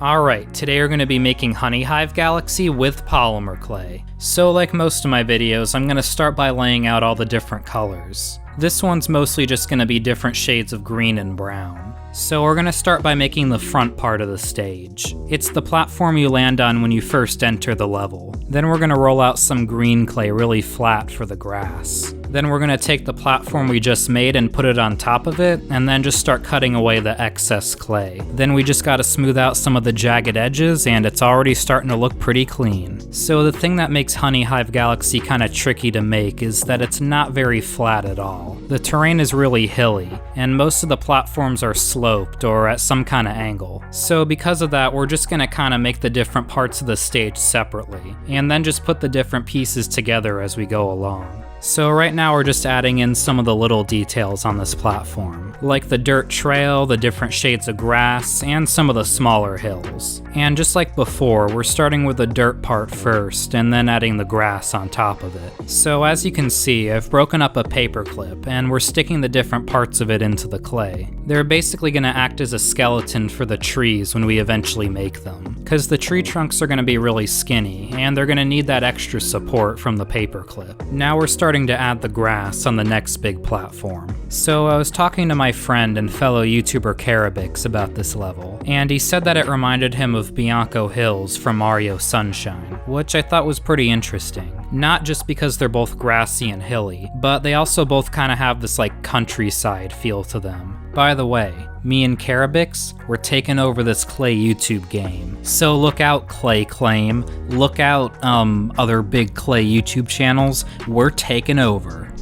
Alright, today we're going to be making Honeyhive Galaxy with polymer clay. So like most of my videos, I'm going to start by laying out all the different colors. This one's mostly just going to be different shades of green and brown. So we're going to start by making the front part of the stage. It's the platform you land on when you first enter the level. Then we're going to roll out some green clay really flat for the grass. Then we're going to take the platform we just made and put it on top of it, and then just start cutting away the excess clay. Then we just got to smooth out some of the jagged edges, and it's already starting to look pretty clean. So the thing that makes Honeyhive Galaxy kind of tricky to make is that it's not very flat at all. The terrain is really hilly, and most of the platforms are sloped or at some kind of angle. So because of that, we're just going to kind of make the different parts of the stage separately, and then just put the different pieces together as we go along. So right now we're just adding in some of the little details on this platform, like the dirt trail, the different shades of grass, and some of the smaller hills. And just like before, we're starting with the dirt part first, and then adding the grass on top of it. So as you can see, I've broken up a paper clip, and we're sticking the different parts of it into the clay. They're basically going to act as a skeleton for the trees when we eventually make them, because the tree trunks are going to be really skinny, and they're going to need that extra support from the paper clip. Now we're starting to add the grass on the next big platform. So I was talking to my friend and fellow YouTuber Carabix about this level, and he said that it reminded him of Bianco Hills from Mario Sunshine, which I thought was pretty interesting. Not just because they're both grassy and hilly, but they also both kind of have this like countryside feel to them. By the way, me and Carabix, we're taking over this Clay YouTube game. So look out, Clay Claim. Look out, other big Clay YouTube channels. We're taking over.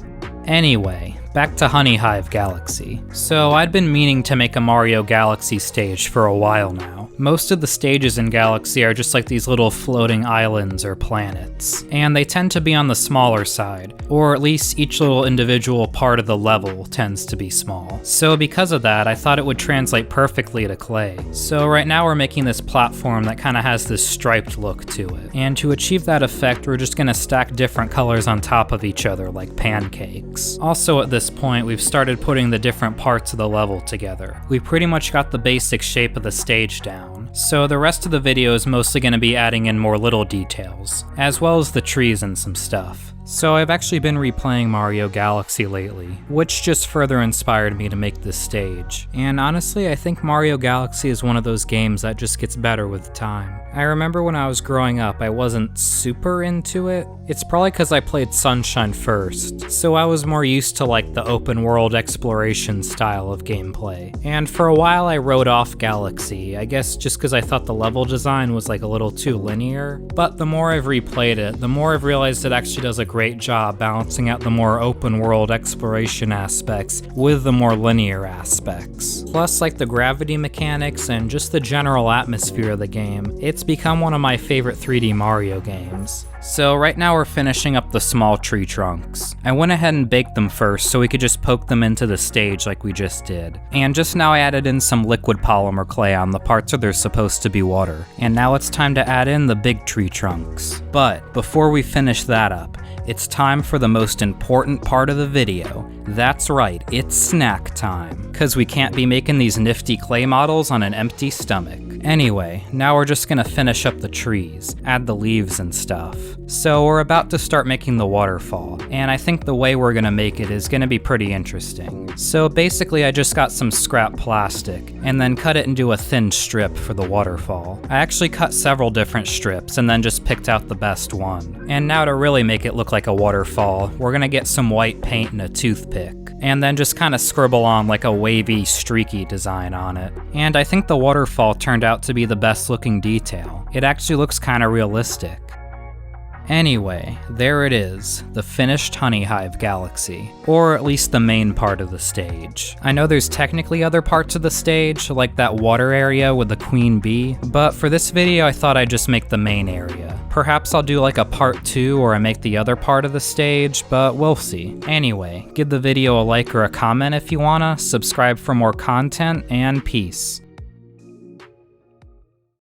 Anyway, back to Honeyhive Galaxy. So I'd been meaning to make a Mario Galaxy stage for a while now. Most of the stages in Galaxy are just like these little floating islands or planets, and they tend to be on the smaller side, or at least each little individual part of the level tends to be small. So because of that, I thought it would translate perfectly to clay. So right now we're making this platform that kind of has this striped look to it, and to achieve that effect, we're just going to stack different colors on top of each other like pancakes. Also at this point, we've started putting the different parts of the level together. We pretty much got the basic shape of the stage down. So the rest of the video is mostly going to be adding in more little details, as well as the trees and some stuff. So I've actually been replaying Mario Galaxy lately, which just further inspired me to make this stage. And honestly, I think Mario Galaxy is one of those games that just gets better with time. I remember when I was growing up, I wasn't super into it. It's probably because I played Sunshine first, so I was more used to like the open world exploration style of gameplay. And for a while I wrote off Galaxy, I guess just because I thought the level design was like a little too linear. But the more I've replayed it, the more I've realized it actually does a great job balancing out the more open world exploration aspects with the more linear aspects. Plus like the gravity mechanics and just the general atmosphere of the game, it's become one of my favorite 3D Mario games. So right now we're finishing up the small tree trunks. I went ahead and baked them first so we could just poke them into the stage like we just did. And just now I added in some liquid polymer clay on the parts where there's supposed to be water. And now it's time to add in the big tree trunks. But before we finish that up, it's time for the most important part of the video. That's right, it's snack time. Cause we can't be making these nifty clay models on an empty stomach. Anyway, now we're just gonna finish up the trees, add the leaves and stuff. So we're about to start making the waterfall, and I think the way we're gonna make it is gonna be pretty interesting. So basically I just got some scrap plastic, and then cut it into a thin strip for the waterfall. I actually cut several different strips, and then just picked out the best one. And now to really make it look like a waterfall, we're gonna get some white paint and a toothpick, and then just kind of scribble on like a wavy, streaky design on it. And I think the waterfall turned out to be the best looking detail. It actually looks kind of realistic. Anyway, there it is, the finished Honeyhive Galaxy, or at least the main part of the stage. I know there's technically other parts of the stage, like that water area with the queen bee, but for this video I thought I'd just make the main area. Perhaps I'll do like a part 2 or I make the other part of the stage, but we'll see. Anyway, give the video a like or a comment if you wanna, subscribe for more content, and peace.